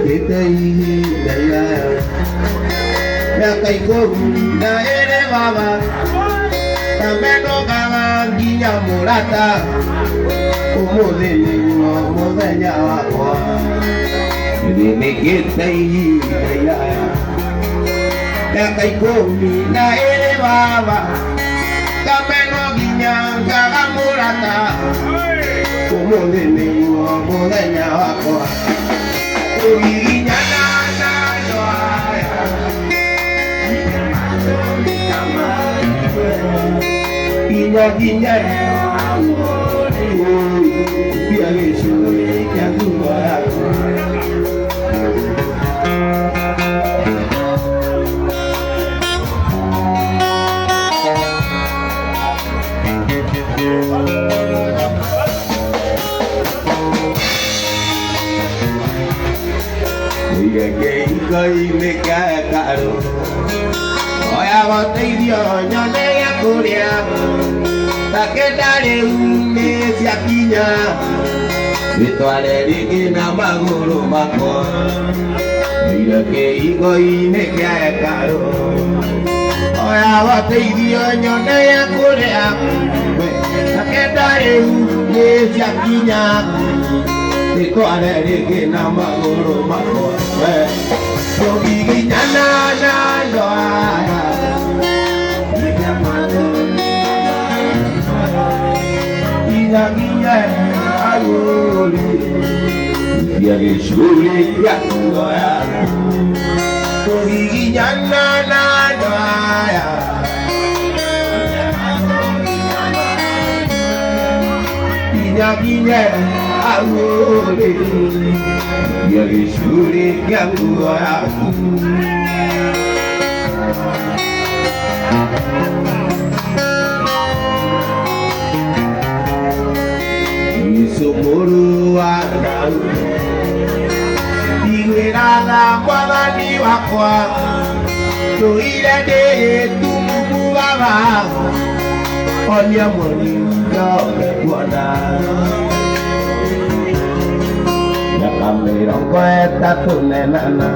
Kitei daya ya kai ko na ere baba tameno kama nginya murata umudeni no mudenya wako ni kitei daya ya kai ko na ere baba tameno nginya kama murata umudeni no mudenya wako Inya biar sulit yang buat dia gay mereka karo oya botai dia nyone ya kuria takendale umesiakinya bitwale ligina maguru mako dia gay mereka karo oya botai dia nyone ya kuria takendale umesiakinya Iko ada lagi nama guru mako, so gigi nana doa, ina ina aguli, dia disuruh ya doa, so gigi nana doa. Ina aguli dia disuruh yang doa di sumuru ada di wirana kuala di wakwa tu ida de tumu baba on ya meninggal kuala Kamera kueta tunenana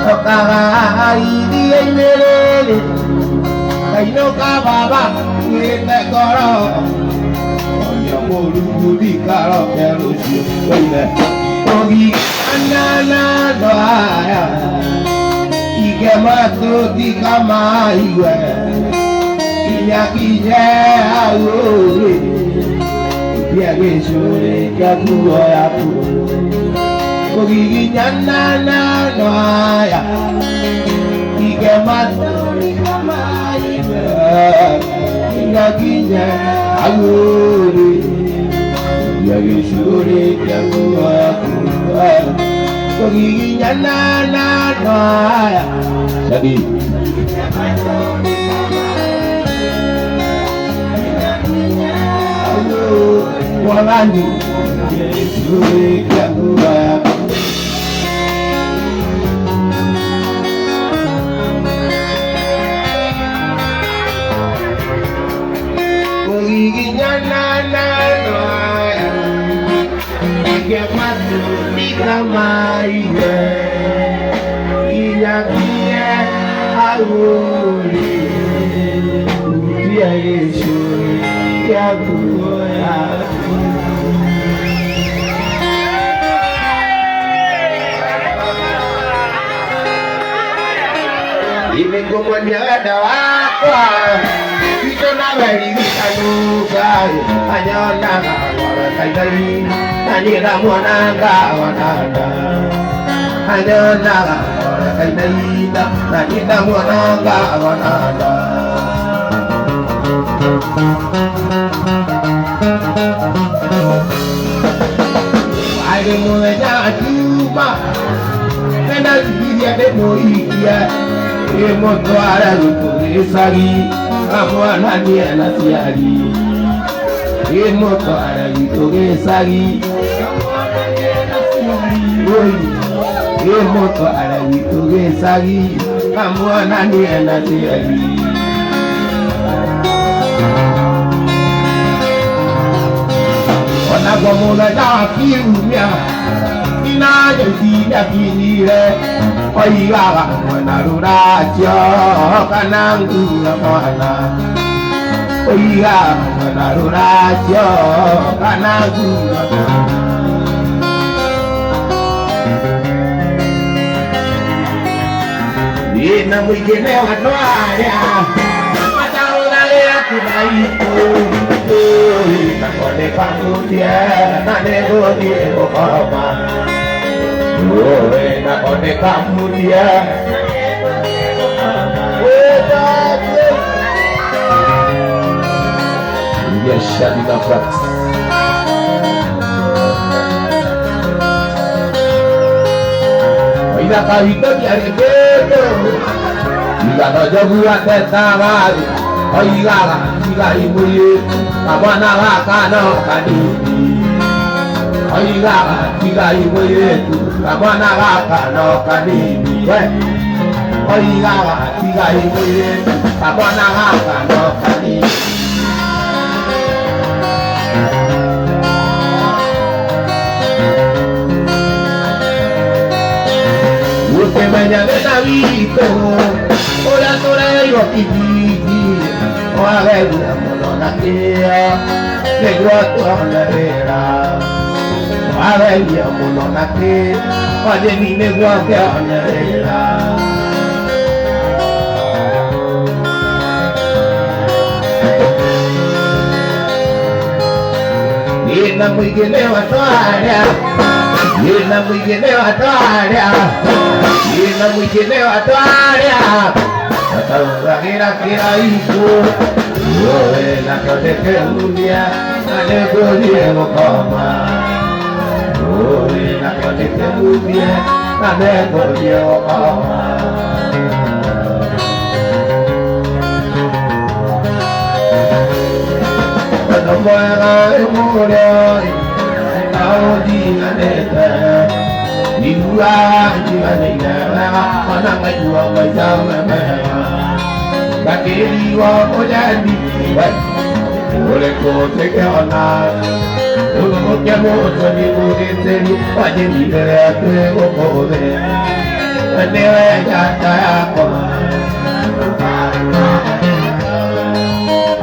Okara dia melele Kaino kababa kita koro Onya mulu di karo kerusi Oye Ogi anana doaya Ike matu di kamai we Inyaki jauh dia gesure kakuo yaku Ogigi nana noaya Ike matu ni kamai Ingakinya aguri dia gesure kakuo yaku Ogigi nana noaya jadi Walani Yesu ikiwa Ogiginya nana noaya Ike matu nikamaiwe Iyakie aguri Dia Yesu ikiwa Ini kumanya ada apa? Kita nak beri kanuga, hanya nak orang kaya. Nani ramu naga wanada, hanya nak orang kaya. Nani ramu naga wanada. Ada mulai cuma, kenal dia dia. Moto ara yutogesari amwana ni anasiari moto ara yutogesari amwana ni anasiari moto ara yutogesari amwana ni anasiari ona kwa mola ya kiumia na jadi pinire oiga manarura jo kanangu mana oiga manarura jo kanangu ina mwingine watoaya mataunale akinaipo nakone pamutia nanegoni okoma oe nakone pamutia biasa dinafrat ina kahito kiari beto ila nojo buat tetawari oiga ila ibuye abana kana kadini oiga ila ibuye abana kana kadini oiga ila ibuye abana kana kadini que mañana está visto, ora yo kiki, o a ver la monona que yo a tu manera, o a ver la monona que, o de mi negocio a manera. Y la muy que le va a toalla, y la muy que le va a toalla. Ina mwingine wataria ataura kira iku oe na koteke ulia anegolie mokoma oe na koteke ulia anegolie mokoma no muera emore naudi anete Niwa jibane na mana ngajua ngajama na bakiri wa ojadi ole ko teke ona ulo kya mo tani uri teri waje ni dere ate o kove ane ya ta ko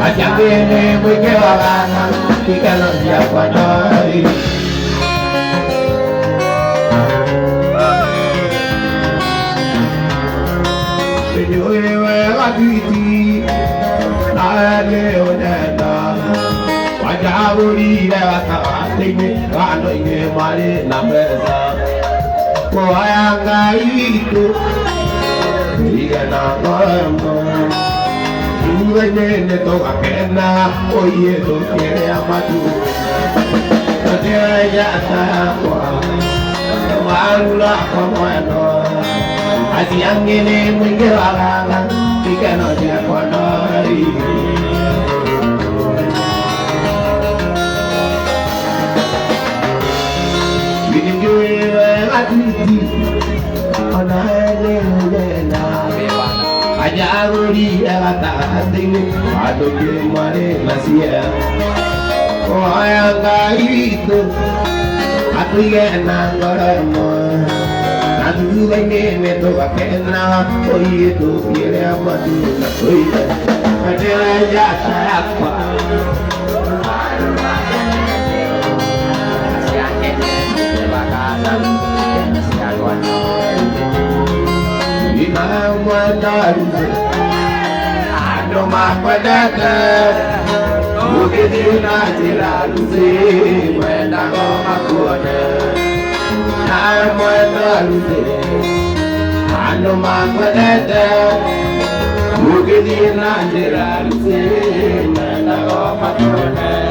aja ne mweke wa na tikalo ya kwa noi Titi, ale onena, wajaburi lewata atime, wano ine mali na meza, moayanga itu, iga na ngoemo, iwe nene toka kena, oye to kere amatu, kere jata kwa, walula kwa mweno. Así angene mwinge waganga Ikano ya konoi Winjue atiti Ona ele ujena Ajaguri agata atini Adoke mare masia Koayanga itu Atuye nangoremo Adu benge me to bakena oye to piere amadu na oye adela ya tarapa ina mwandaru ado mapadaka ukidina tiraluze mwenda ngoma kuone I'm no man for that. Look at the Nigeria, and I got my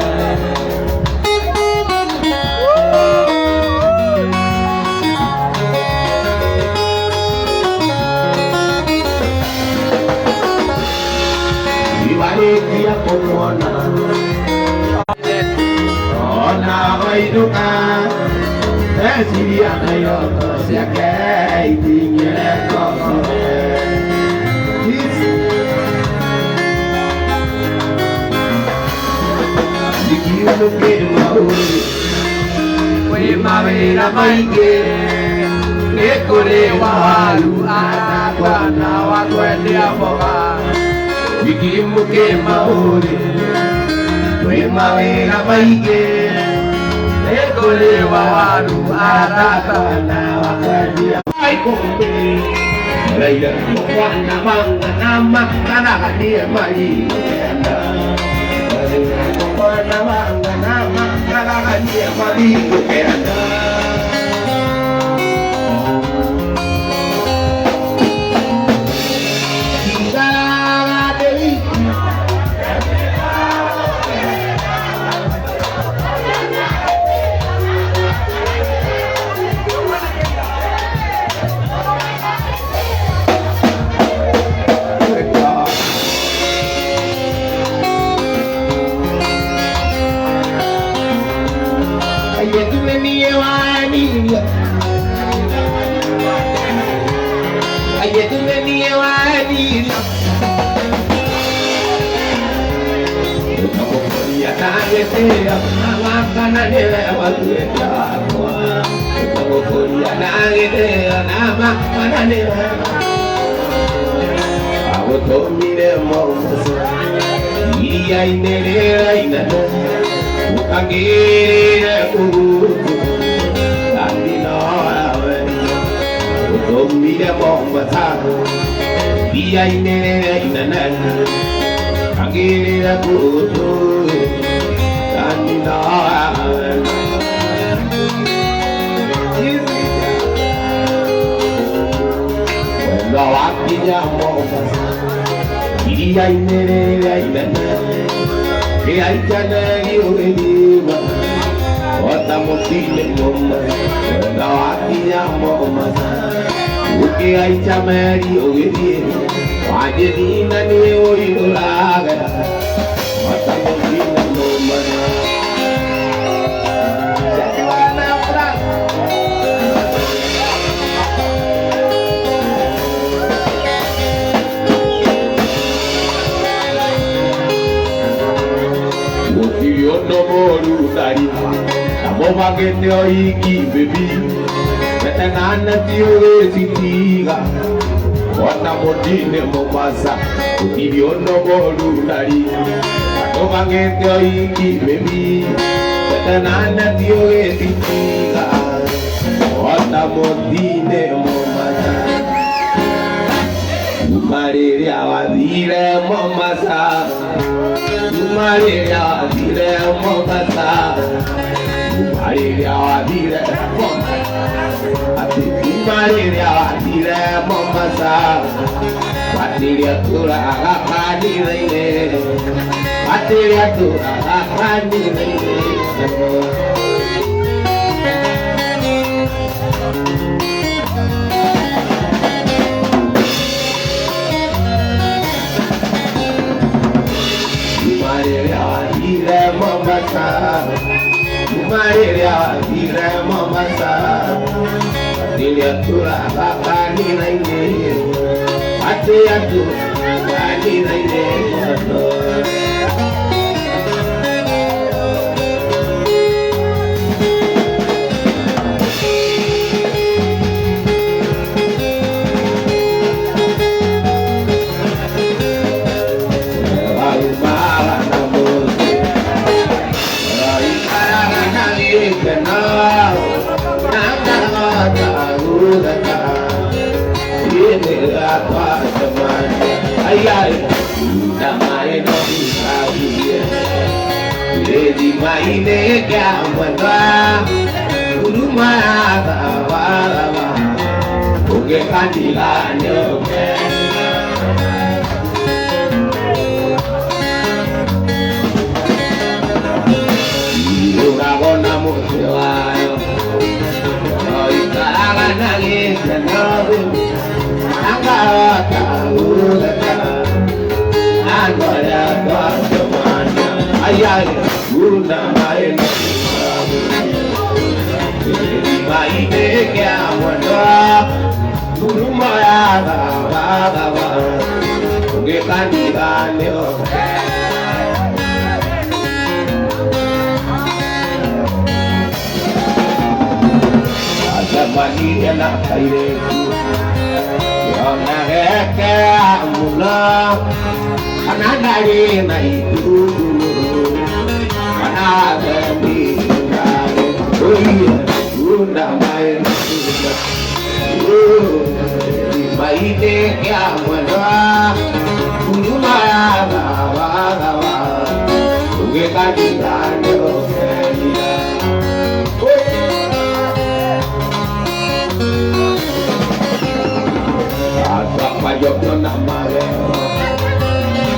mawira maingi nikuri waru anakwana wakwendia mboga ikimuke mauri kwi mawira maingi nikuri waru anakwana wakwendia maikumbi Raya mwana manga nama kana kadia mai mwana manga nama kana kadia mai kenda Kingara dewi Samani ela kaire Yona heke amuna Ananari na itu Anagami nare Oye Unda mai Maine kya mwana Kunumaya gawa gawa Uge kadidane okenya Aswa majokno namare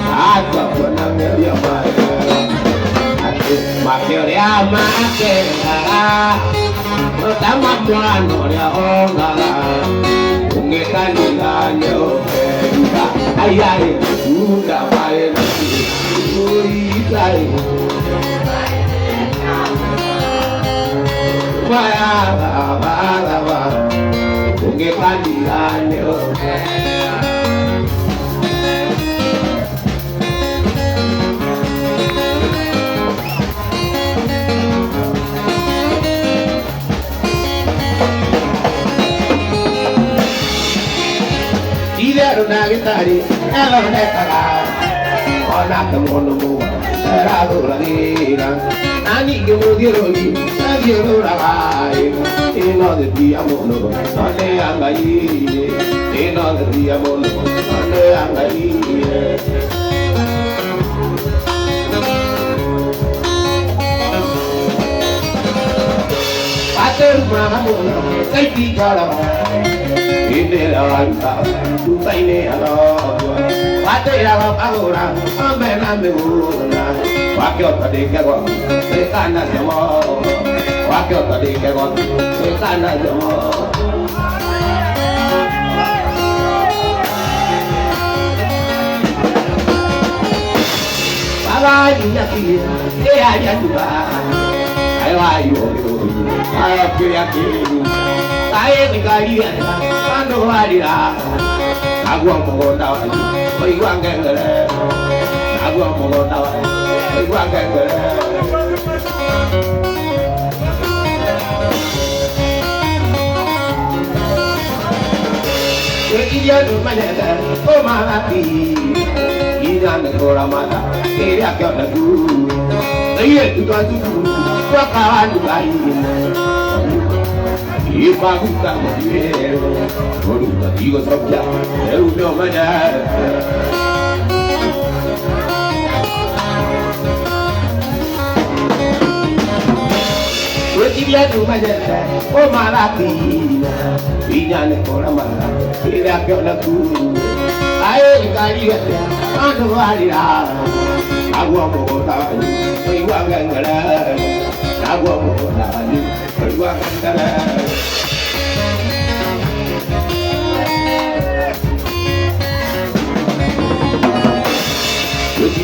Aswa konangnya yamare Makiria makera Pertama mwana ya ongala Unge kadidane okenya Ayai Unda mai nasi Uisai Maya baba Unge kadidane okenya Una guitarra, ela não é pagar. Olha como no mundo, era dura dira. Ani que eu digo, ani eu não vai. E nós de dia mono, ane angai. E nós de dia mono, ane angai. Ater mana mono, sei que cara. Ine anta, tu sai ne alo. Wate ira agora, amena me una. Wakio tadi kego, se kana jamo. Wakio tadi kego, se kana jamo. Baba ina kia, dia ya tuba. Ayo ayo, ayo kia kia. Aye nikalia, ando harira. Agua mogota, oi wangengere. Agua mogota, oi wangengere. Idia tu manega, o malati. Ida me kora mata, idia kyo na tu. Iye tu ka tu, wakawan tu kai. Ipa buka motiero, voluta digo sopia, è un mio mangiare. Dia tu mangiare, oh malatina, viene con la mala, e la che la tu. Ai caria, quando valirà, agua mogota, poi guangangala, agua mogota, poi guangangala.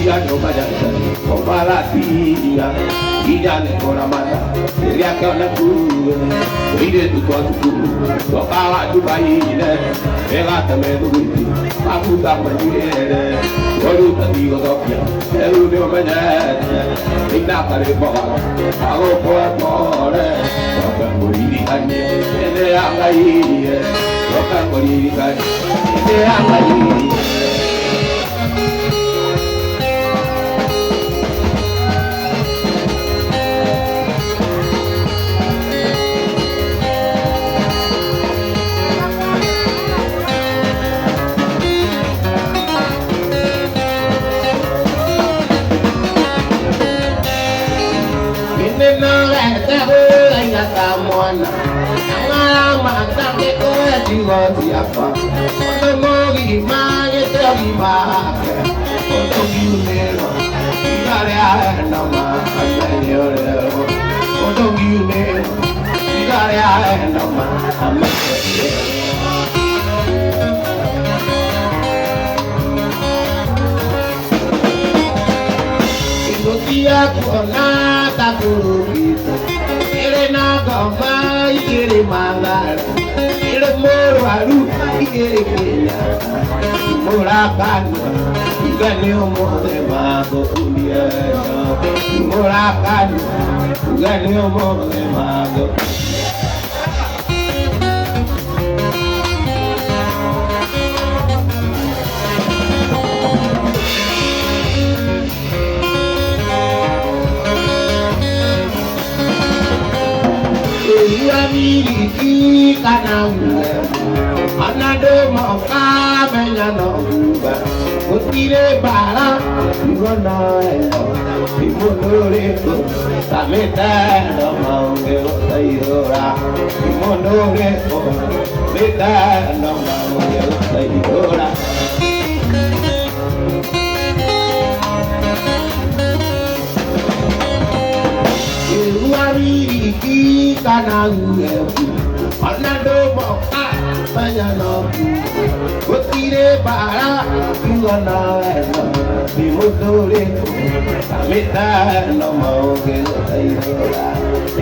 Dia no mangiare, oh malatina. Ijane kora mata, dia kena ku, ide tu tu, bawa tu bayi ne, ega teme tu, aku tak menjadi, baru tadi gosoknya, baru dia menjadi, tidak kali bawa, aku kuat more, bukan beri hanya, ini yang lain, bukan beri hanya, ini yang lain. Siapa? Untuk mogi mage terima, untuk gimana? Tidak ada nama amenya. Untuk gimana? Tidak ada nama amenya. Indonesia kuna takurugitu, irena gambai kirimangar. Moro ike kenya murakan gani omore mago ulia murakan gani omore mago kanangu anado moka menyano ba utire bara iwana imodore ko sameta no mangue tayora imodore ko meta no mangue tayora Ki kanangu anado moka menyano utire bara iwana imodore ko sameta no mangue tayora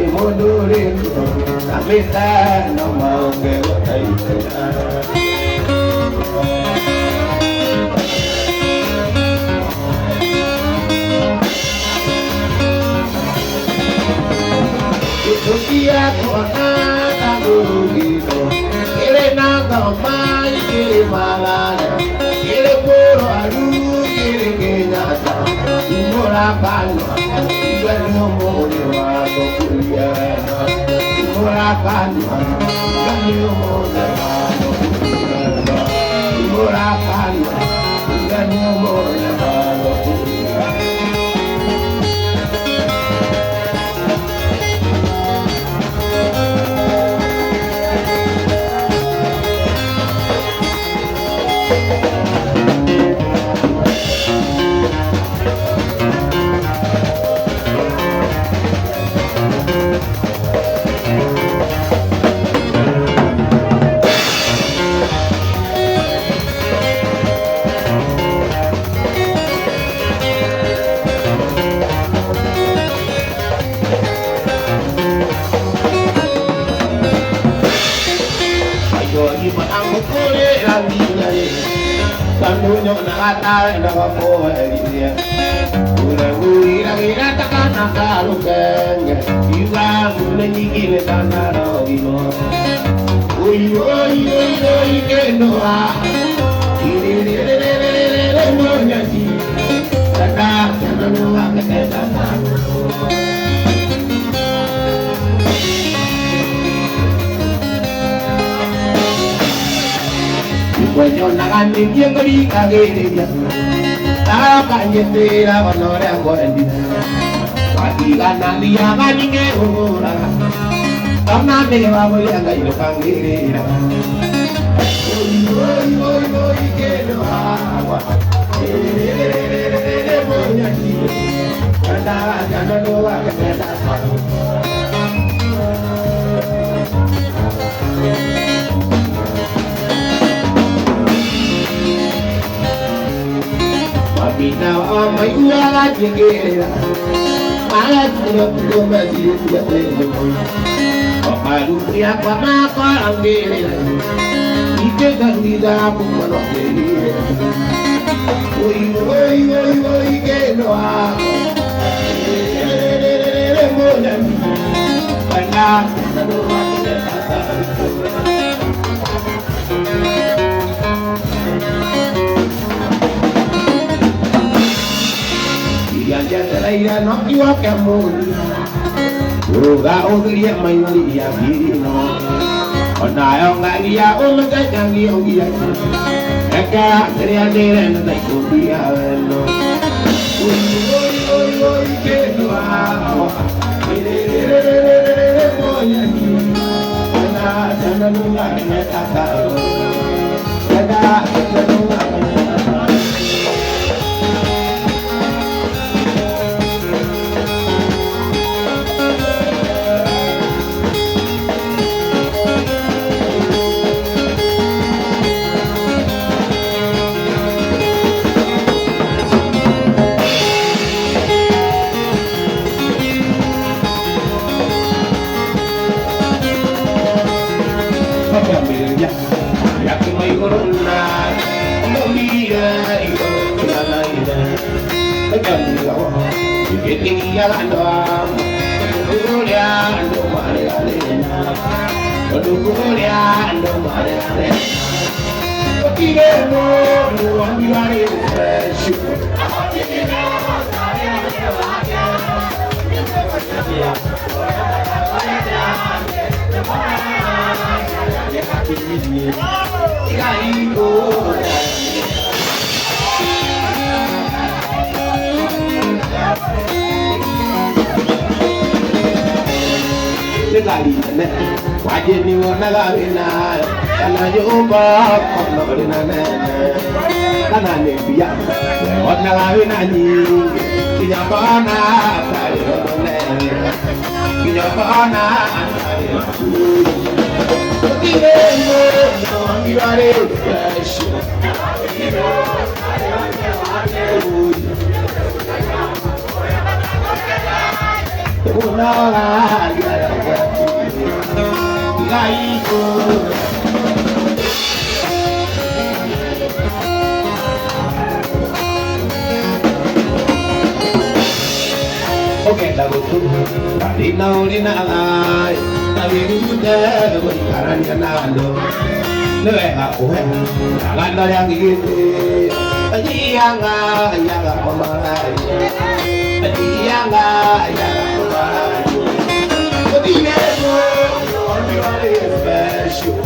imodore ko sameta no mangue tayora Dia kona tanggungito, kire naga mai kire malana, kire puro alu kire kenyata, umura kanu, gano mone wako kuliana, umura kanu, gano mone wako kuliana, umura kanu, gano mone wako kuliana. Tandunya nakatay nakapoheliya Ura-ura gira takana kalukenge Iwa munanyigile tanarogino Uy kenoa Irererererere monyaji Tata tananua ketana Bueno, nagan yang kali kagak dia, tak kanjeng honore aku endi. Pagi kan dia kaninge ora, karena dewa boleh agak itu kanggiri. Oi keno awa, punya dia, ada jangan doa kebedasan. Bina mai uala jengera malah tidak perlu masih tidak boleh papalu ya pama ko angere ike kan tidak bukan angere oi ke no a monan ana no Jangan no iwa kamu, uga dia main dia bino, onayong dia umagajang dia, eka dia nanti dia no, oi kedua, monya ni, jangan lupa kata, jangan lupa. Wajeni wanaga wina, kana nyumba kono wina ne, kana nebia, wanaga wina ni, kinyabana kari ne, kinyabana kari ne. Kile mo miwale fresh. Okay, lagu tu. Tadi naulina alai, tapi sudah berkaranya nado. Lepas aku jangan ada yang gitu. Yang pemalai, yang pemalai. Continue, you are special.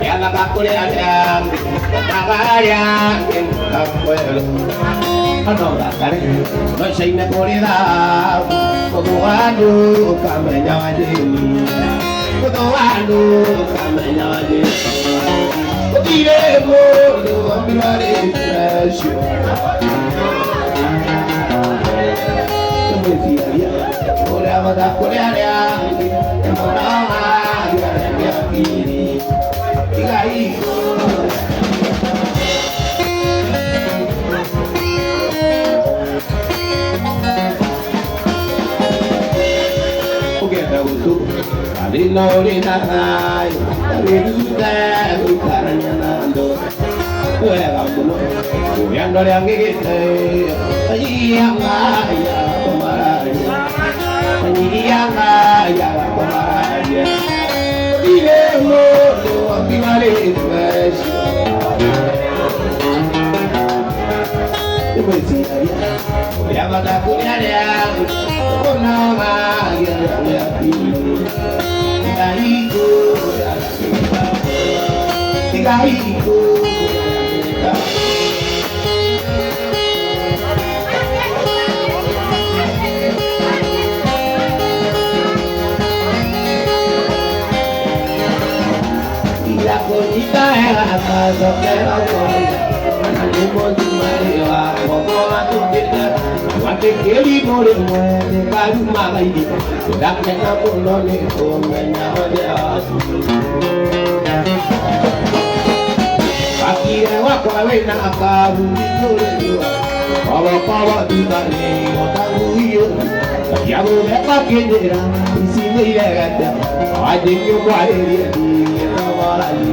Ya la kakule ada yang kakule ano la kare no sei me corida kodoanu kamenya waje kodoanu kamenya waje kodire mo do ambilare pressio como decía ora mada coreana Adina orina ay, adina ukaranya nando. Kuera kuno, kuyando yang gigite, yang ya pemaraya, yang ya pemaraya. Diremo tu ambilare fresh. Ibu ya, yang ada kuliah konama ya Tiga la bonita era casa que la boya, animo di Maria, como a tu vida, guante que li more muere, caru malaidi, da que na polone come na odia. Aquí wa kwa wena akabu ni Pawa di dani otaru yo. Ya go me pa kendera, isi me yega. Ade yo kwa eri ni tawala ni.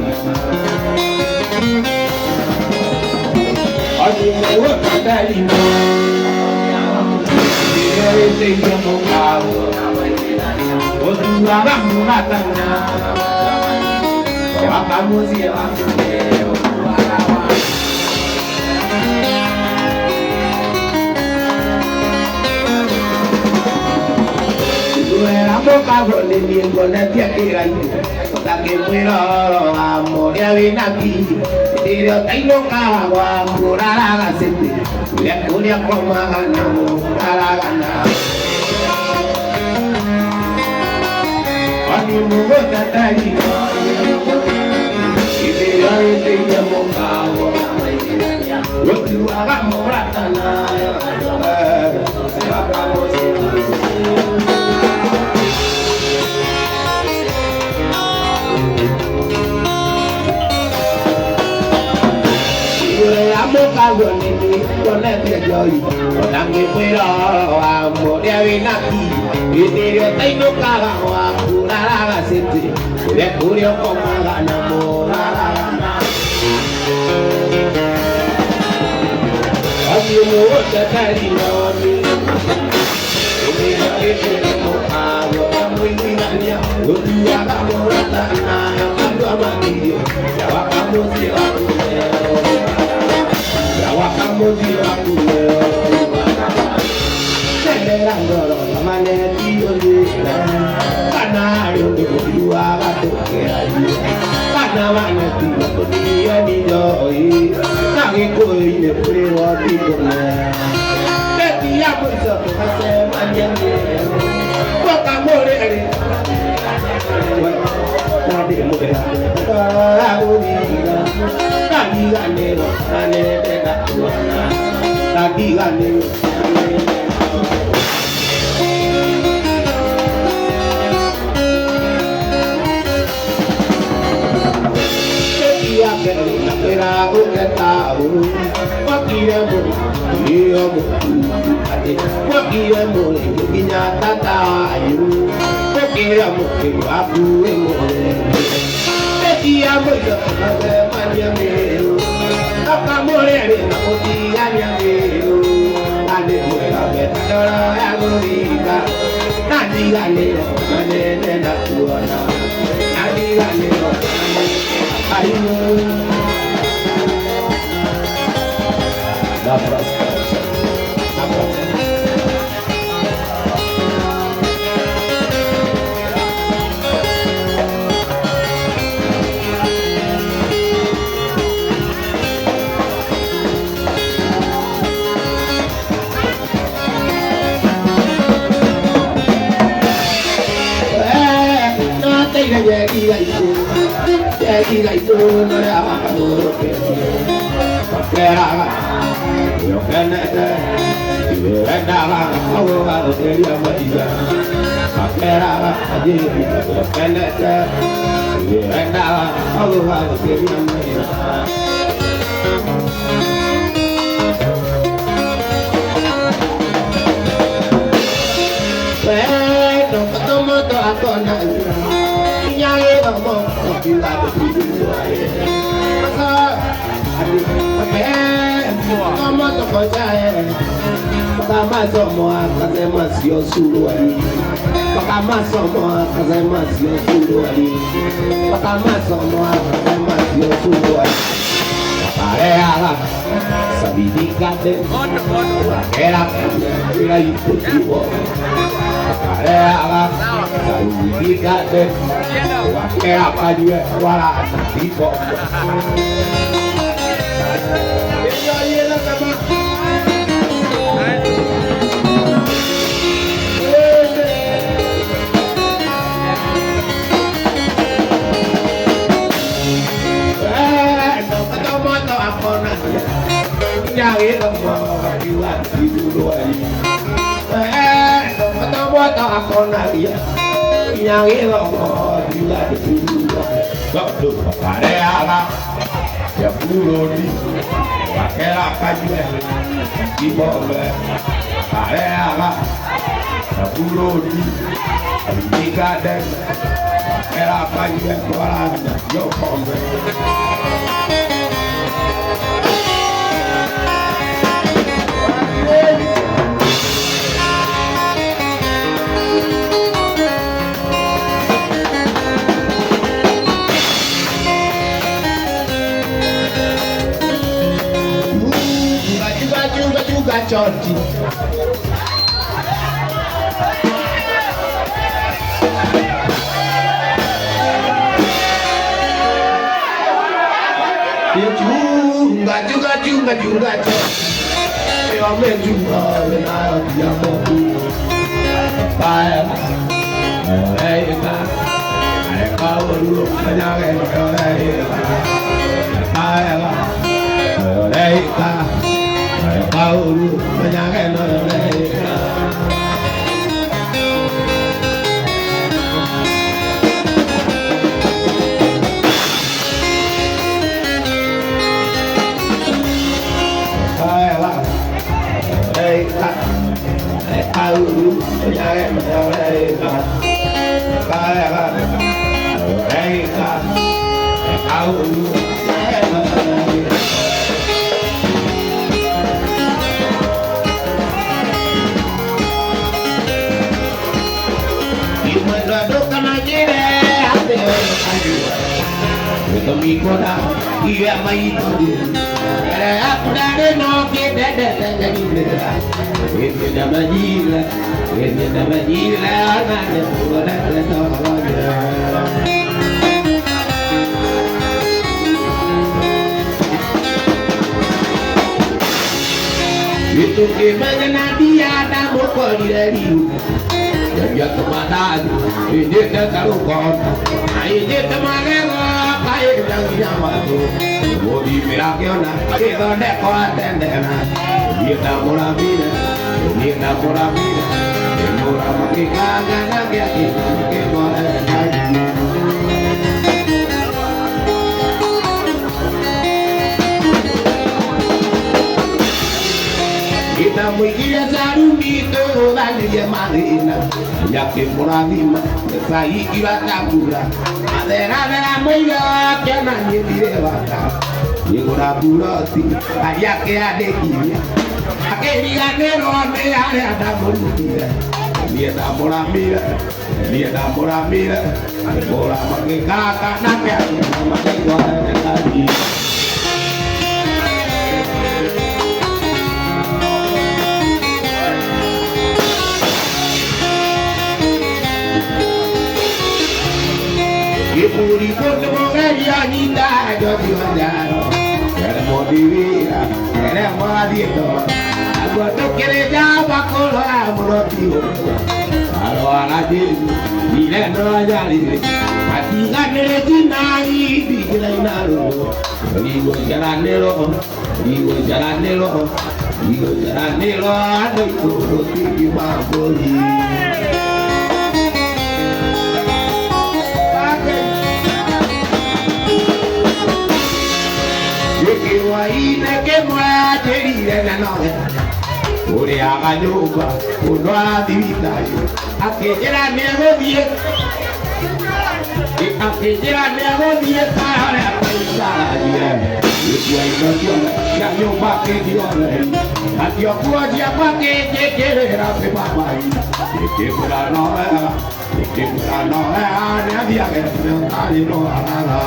Ade me wa kadali no. Ere te yo mo kawo. Odu ara murata na. Wa kamuzi wa kero. Kago le miengo na tiakira ni Otake mwiro amor ya vinaki Tiro taino kawa kuraraga sete Kulia kulia komagana kuraragana Ani mugo tatari Itiro ite yamo kawa Yotu aga moratana Sebakamo Kago nini kone tejoy Otangi puiro amor ya vinaki Itirio taino kaga wa kuraraga sete Kulia kurio komagana moraragana mikona iya mai tu era apudare no ke dada dada ini nama jila nana pura dada itu gimana dia ada mukul dari dia kemana ini dia taruh kon ini kemana kayak yang nyamatu mau dibilang kita dekor tendena dia tak murah bina murah makin kagak lagi kita boleh lagi kita mungkin zarumi tu lagi dia marina yakin murah bima saya kira kabura ada maya jangan dia wata yang murah burati ayah ke adek dia akhirnya nero ada mulia dia tak murah mira murah makin kakak nak ya makin gua lagi Puripun mogalia ninda jadi wajaro, ada modivira, ada modito, aku tu kira jawab kolah mulutio, kalau alajil, bila nolajali, hati kan nerejinai dikirai naru, digo jalan nelo, ada itu roti maboli. Ine que muajería en la noche, ore haga yoga, uno a divitario, aquella nego 10, aquella nego 10 para pensar bien. Y pues ya yo pa que Dios a Dios pues ya pa que quiere hacer mamá y que para no nadie que no hará.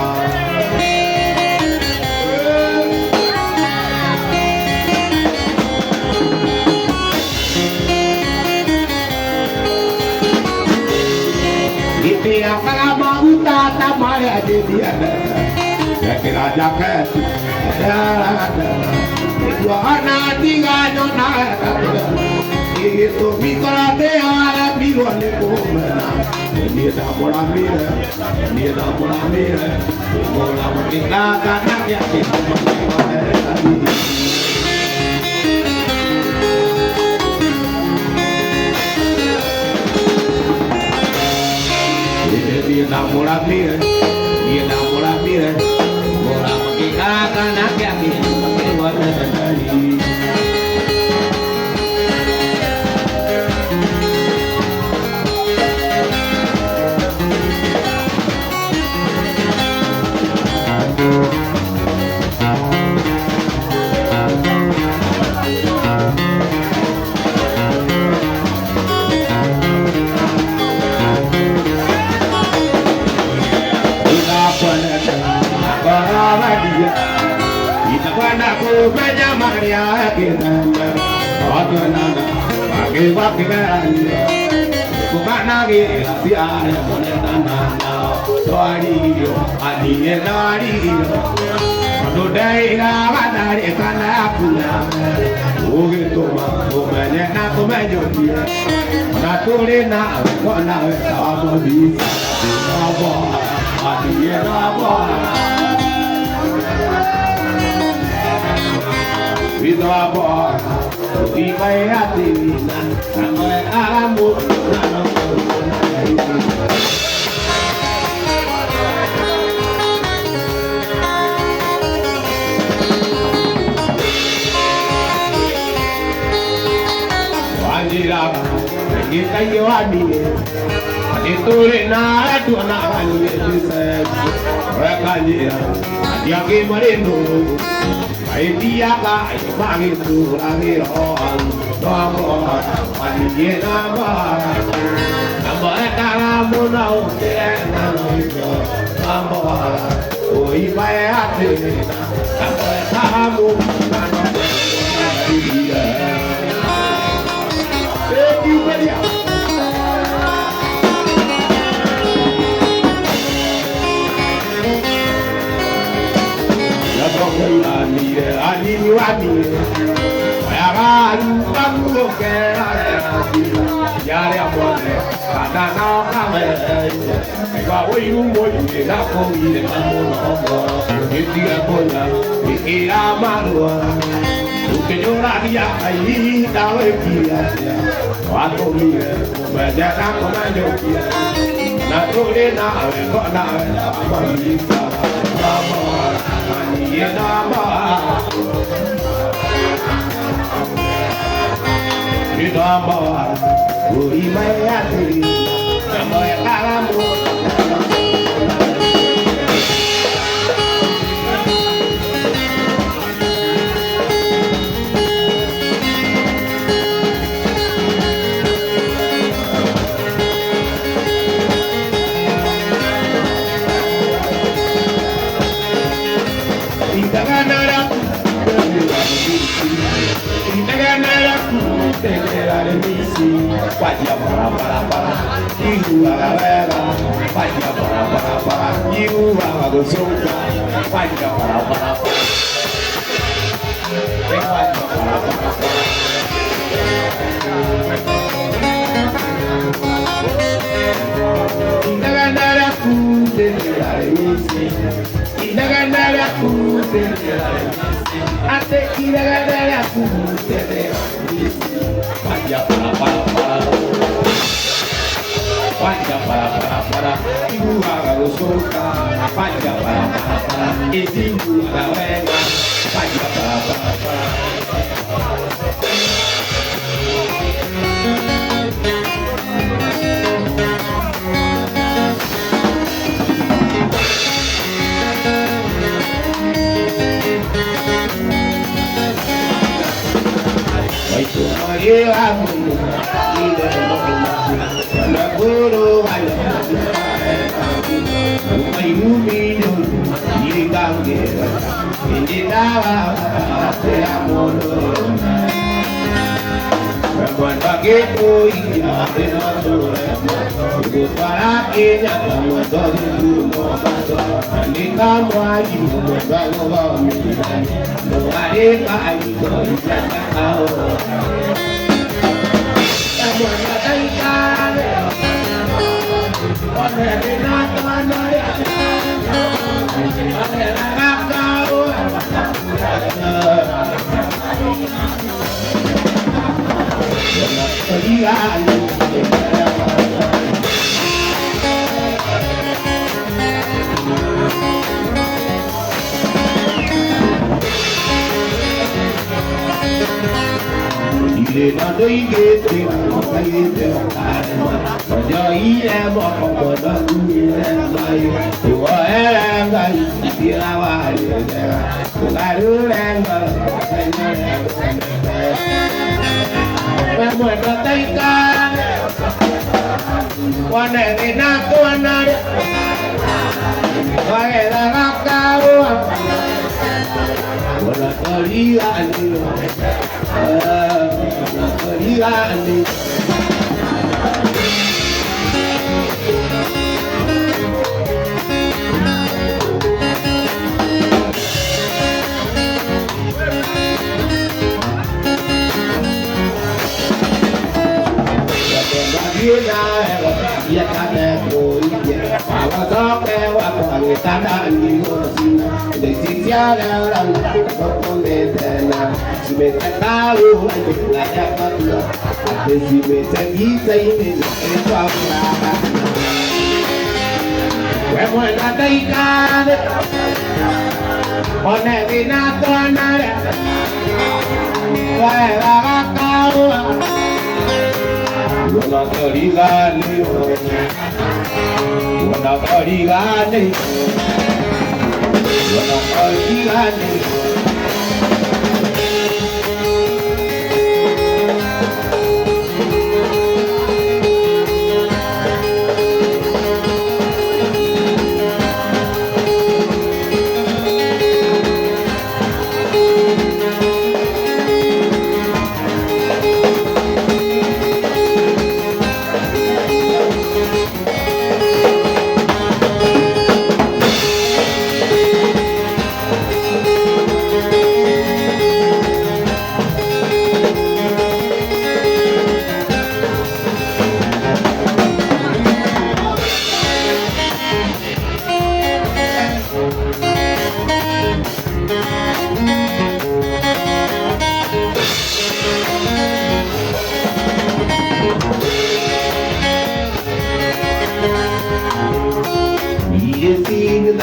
Dia kalau mau tata maya dia ya kira jaket ada dua anak tiga nona itu mikro dia mikro lekomena dia tak boleh bola kita kan ya dia tak murah mira, bola makin kakak nak yakin makin warna dari. Aku banyak Maria kita, aku nana, pakai kerana, bukan lagi tiada boleh nana, tuari yo, Kalau daerah dari kana pula, begitu mah, banyak nak menjadi, nak tulina, kau nak apa bisa, apa, dia apa. Itu apa? Di bayar dinan, sampai alamut, wajib kita jawadi, itu rena itu anak kali mereka dia kemarin dia kah bagi tu lagi orang doa pagi nama nama dalam munau nama itu nama Boy, my heart, thank you, buddy. I need you. I am look at Yaya Bonne, and I now come and go away. You would not go in the Mamma, if you are Bona, if you are Malua. You can I eat our here. What will be where they are command you? Not only now, but now,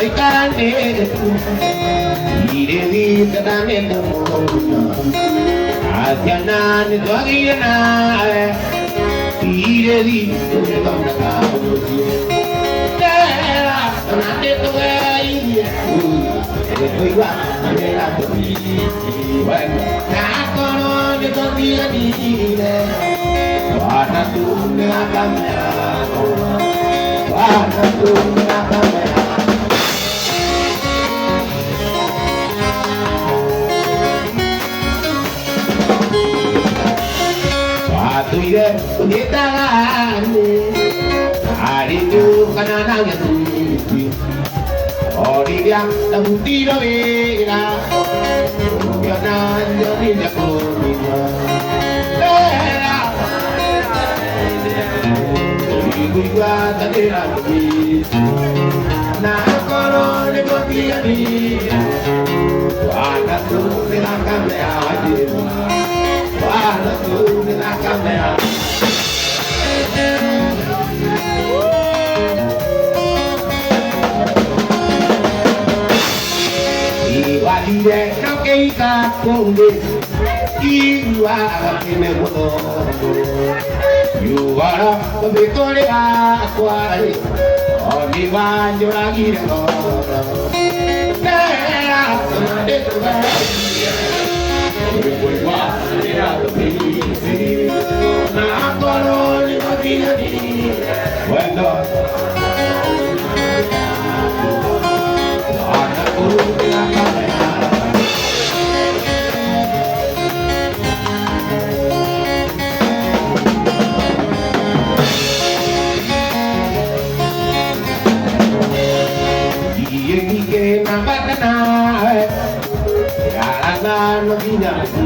Maikane Iredi kadane Asyana ni twagirana Iredi kadane Tera Nande tugai Kuiwa Nandela tui Nakono ni twagirani Wana tu na kamera Wana tu na kamera Tuye unitagane Aridu kanana yatuti Oridia tamutiro vera Yanan yonida komina Vera Iguigua tadera lumis Nakoro de kotiani Wana tu de la kamea wajima Wana tu de la kamea Iwalide no keika konde Iwa kime mono Yuwara kubitore akwari Oniwa njoragire kora Nera sonade tuwe Iwa nera tupisi Na koro ni matinani Wendo Ana kuru na kamera Yenge na batana Yalana no binasu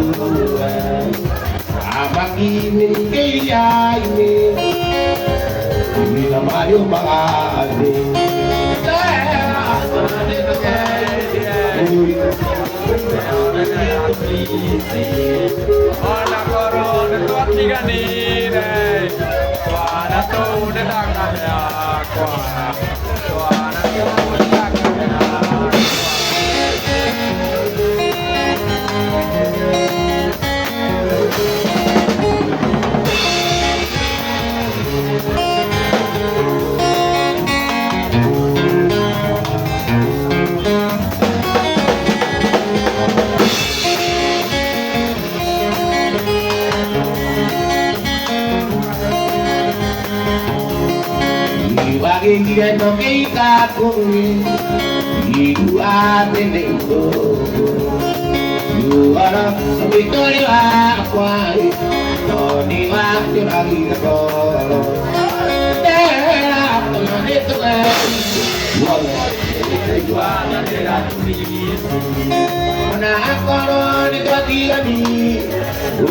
Abaki nenge ya ine Mina mayo magane Ana corona tua tiganine Guarda tu ne da camera Guarda tu ne da camera Iwa no keika konde Iwa tenendo Yuara kubitore akwari Oniwa njoragire kora Tera sonade tuwe Iwa nandela tumisi Ona akoro ni twatiani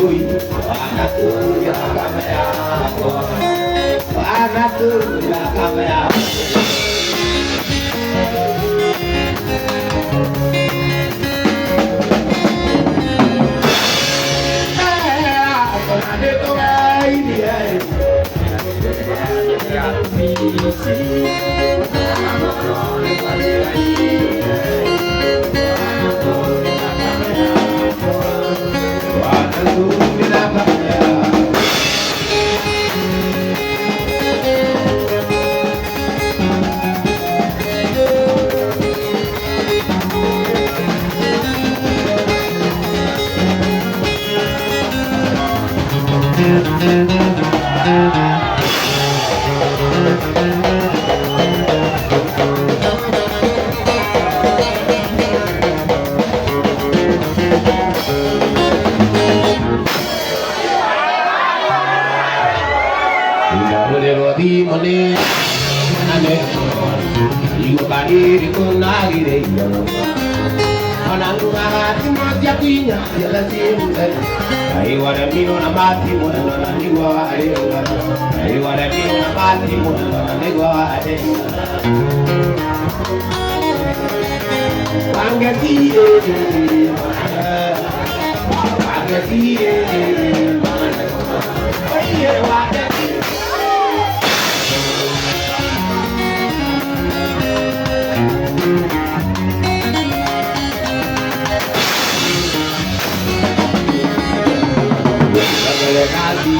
Ui, wana tuya kamea Wana tuya kamea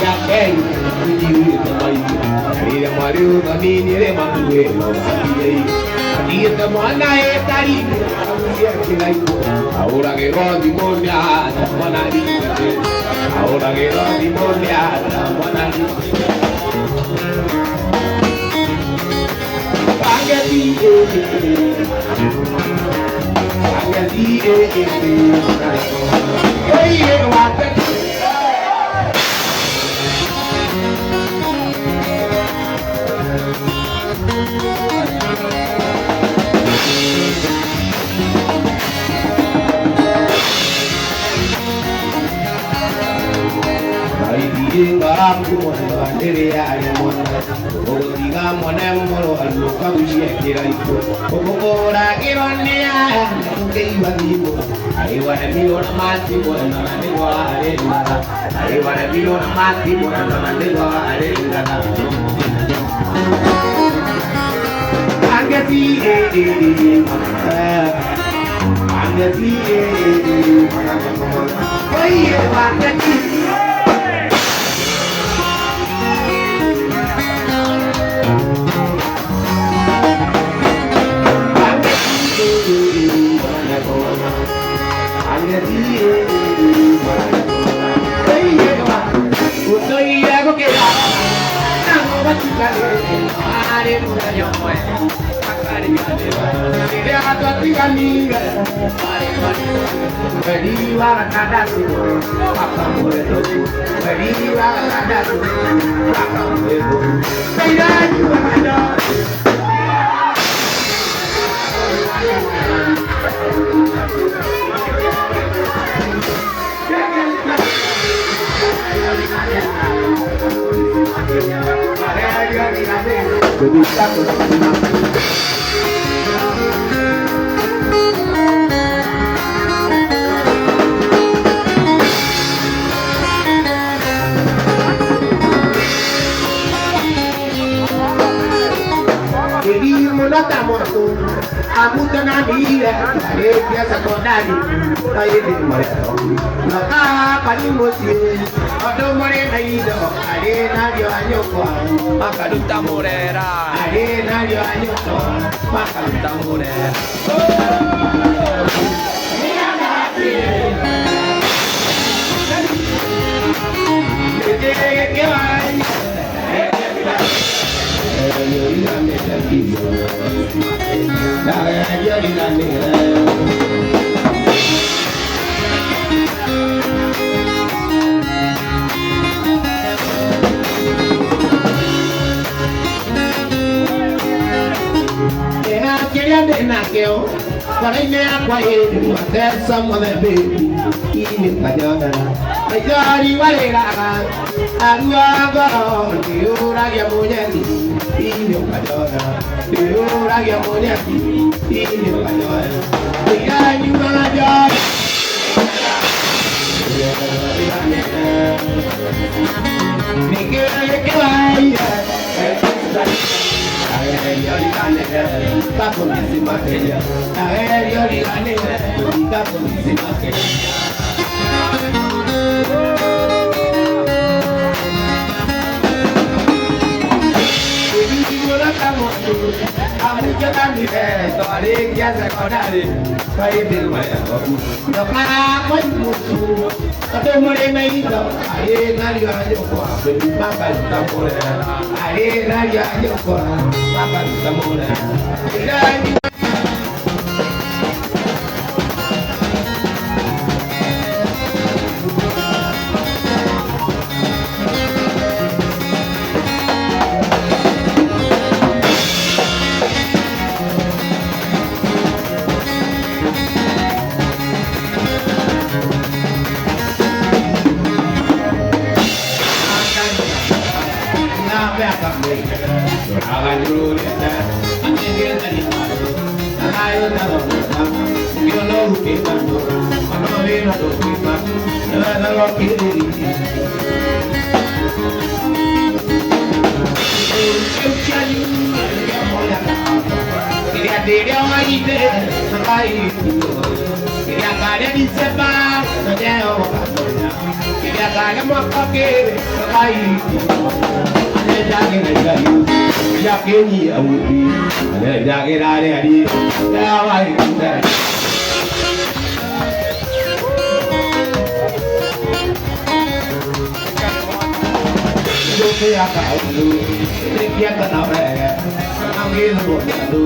ya kei Kujiru tamai Nire mariu nani nire makue Mabiyai Adie tamana e tari Amusia kilai Ahora que rondi monia Tamanari Ahora que rondi monia Tamanari Pagati Queria ter uma ideia, queria cara de separar. Neo Capoya, Yagana Makake, Kai, Yakini, I would be, and Yagari, now I do that. Saya kau dulu, sekian kenal saya, ambil dulu,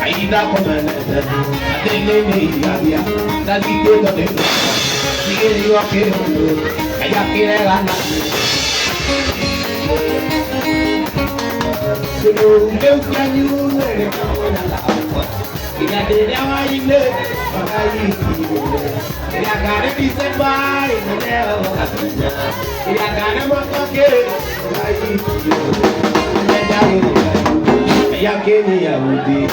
aida komen, ada ini dia, dan itu tadi, dia juga kira, ayah kira anak. Sebelum dia kanyu, kau nak apa? Tidak ada main le, pakai tidak ada bisa baik, tidak ada makake. Yang kini ya budi,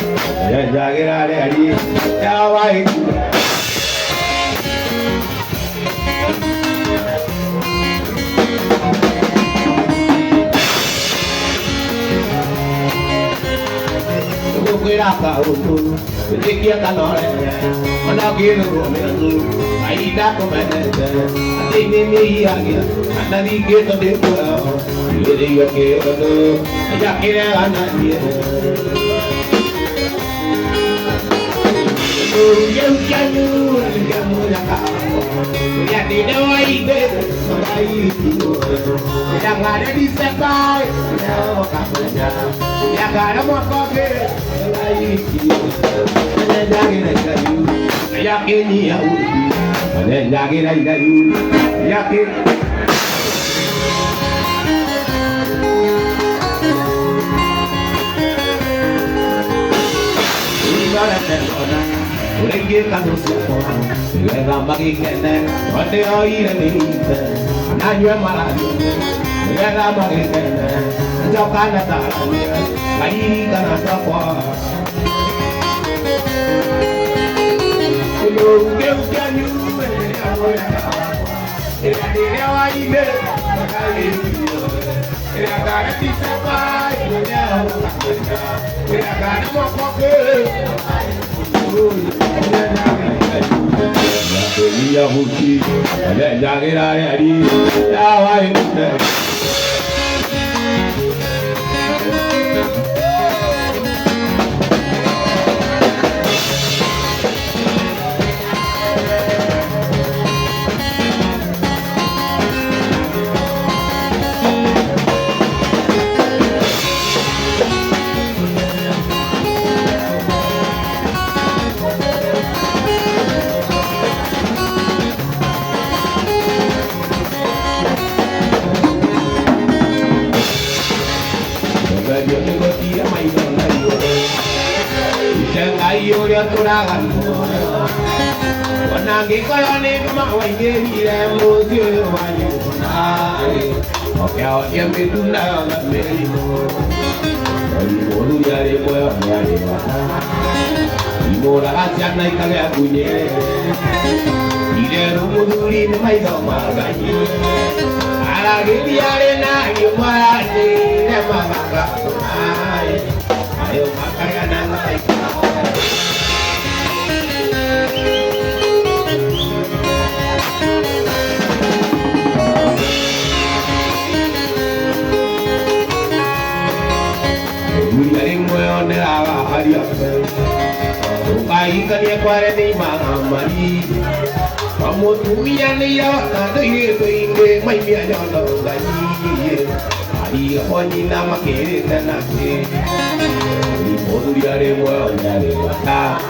yang jaga hari jawai. Kira kau tu, dia kan orangnya, mana kira orang tu, aida kau mana, ada ini lagi, anda ni kita dekat, dia kira tu, ayah kira anak dia. Yang kamu nak kau, dia tidak aida, aida, yang ada di sebelah, yang ada makake. Yakin ya ubi, ada yakin ada yakin. Ibarat orang, orang kita nusuh, segala bagi kena, ada air ni, nanya malah, segala bagi kena, jauhkan datang, lagi kan ada apa. Yang kanyu, dia dia wae, pakai dia ada di sebelah, dia ada makake. Dia huji, ada jaga hari, awai. Ayo dia turagan, wanagi kaya ni kumawai ni remo dia wayu nai, okey yang itu nak beli mo, baru jadi boy jadi mana, ibu dah jangan naik kaya punya, dia rumah duri ni mai sama gaji, alagi dia nak iman ni nama bangga nai, ayo makanya nak naik. Ikan yang kuare ni mangamari, kamu tumian ni ya, ada ye tuinge, mai biar jalan lagi. Hari apa ni nama kiri dan nasi, ibu tu dia remo jadi wata,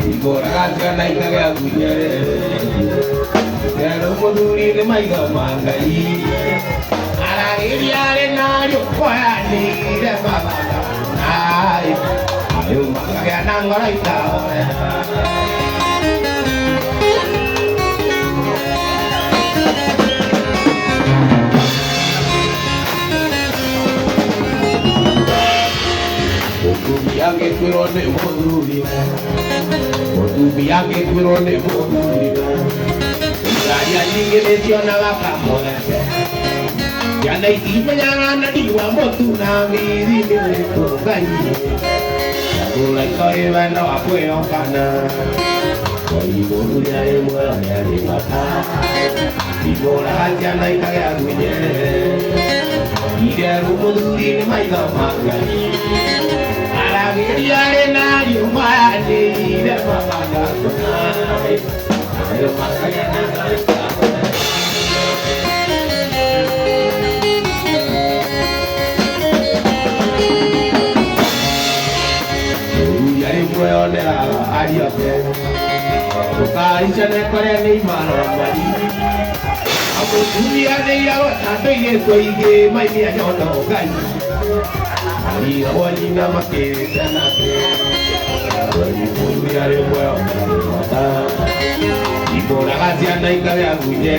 ibu rakan naik kaya punya, kalau muduri ni mai gamangai, arang dia rena jumpa ni dah bapa nai. Ayo makanya nang orang tahu. Otu biang ekirone moduli, otu biang ekirone moduli. Saya ingin nasional kamu. Jangan ikut jangan diwa motu nami di milik kayu. Mulai kau ibadah aku yang kanan. Oimuruya emwana yali mata Ibola jana ikaya kunye Ida rumuduri ni maika mangani Aragiri yale nari umani Ida mamaga kunai Ayo makaya nangari kakunai Yari mweone ariape Kukari chane kore ni maro mari Apo dunia ne yawa tato ye koige mai ni ajono gai Ari wali na make sana ke Ari mulu yare mwa mata Ibora kasia na ikare agunye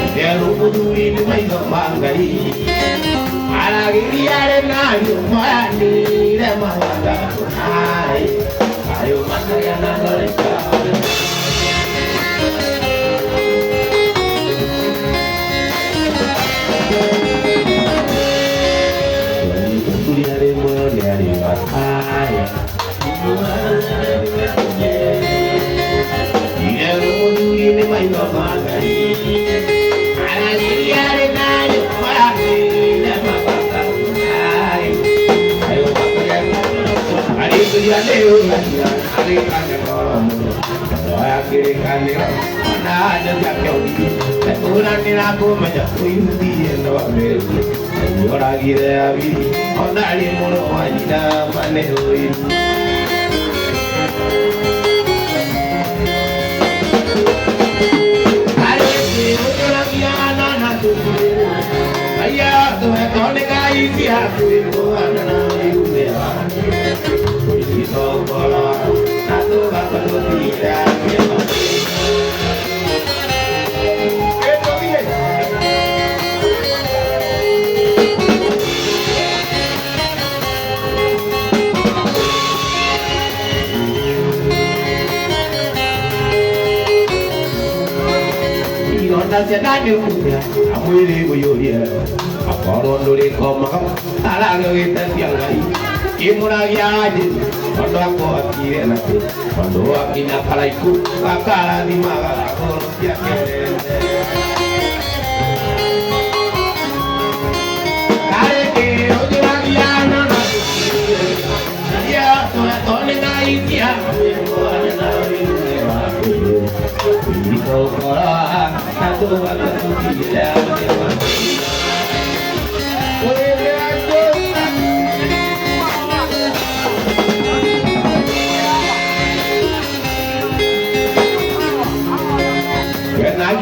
Ideru kuduri ni mai no mangai Aragiri yare na yumani re mawanga hai Ayo makaya na goreka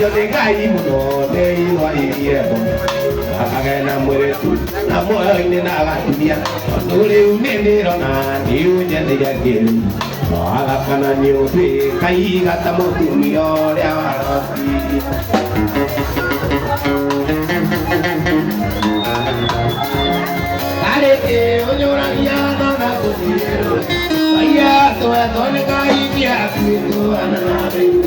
Yo de gai muno de ilo iye Aga na muere tu na muere ni na ga dia Dole unene rona ni unye de ya ke Ala kana ni ope kai ga ta mo tu mi o le arati Ale ke onyora ya na na ko ni Aya to ne gai dia ku to ana be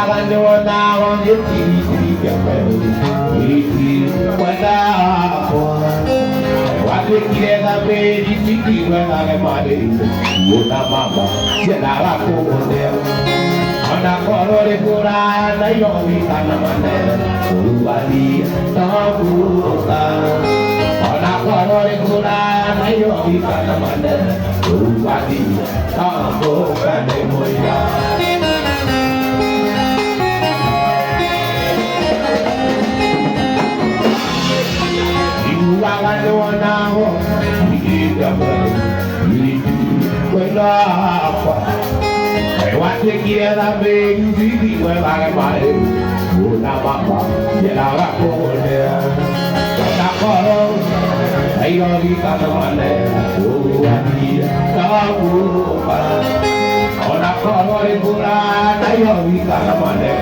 Wagando now on your TV, when I what we get a baby, Tiki, when I am my baby, Una Mama, Senara Comonel, on a color de Pura, Naomi, Tanamane, Uwadi, Tabuta, on a color de Pura, Naomi, Tanamane, Uwadi, Tabuta, Nemoya. I don't know we did the when I want to get a baby when I am my own mama, get out of there. I don't need a money. Oh, I need a on a color in Buran, I don't need a money.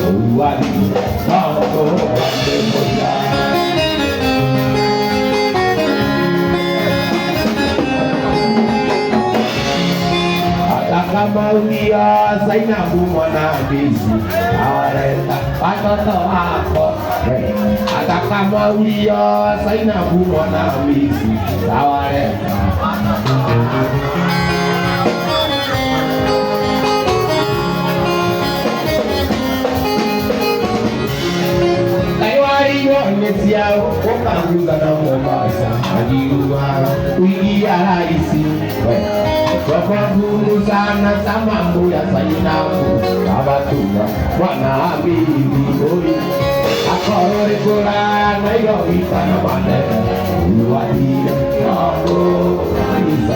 Oh, I need a Kamaulia saina bumana bisi areta patoto ako Kamaulia saina bumana bisi areta Kaiwari yo nesiao okamuga na Mombasa ajiwa wiki araisi Wafamu sana sama muya sayinamu Abatuga wana amini oi Akore kura na yogi panamane Uwadi Ako Anisa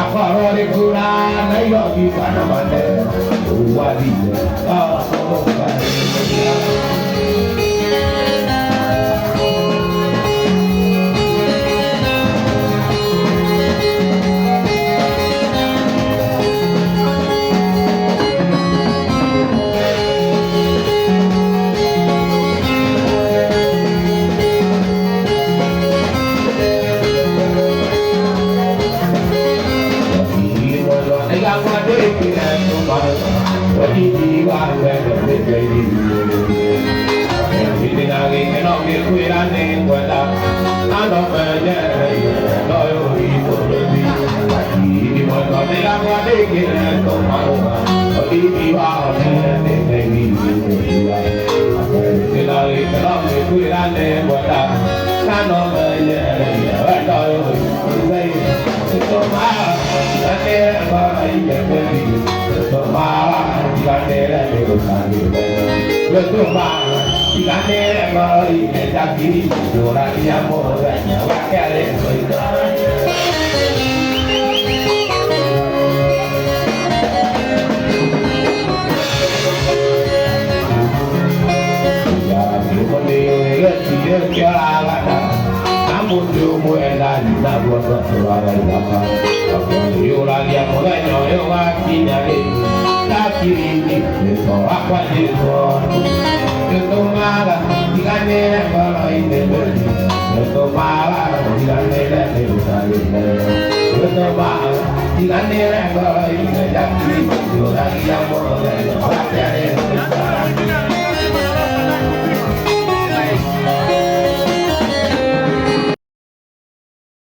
Akore kura na yogi panamane Uwadi Ako Anisa Jangan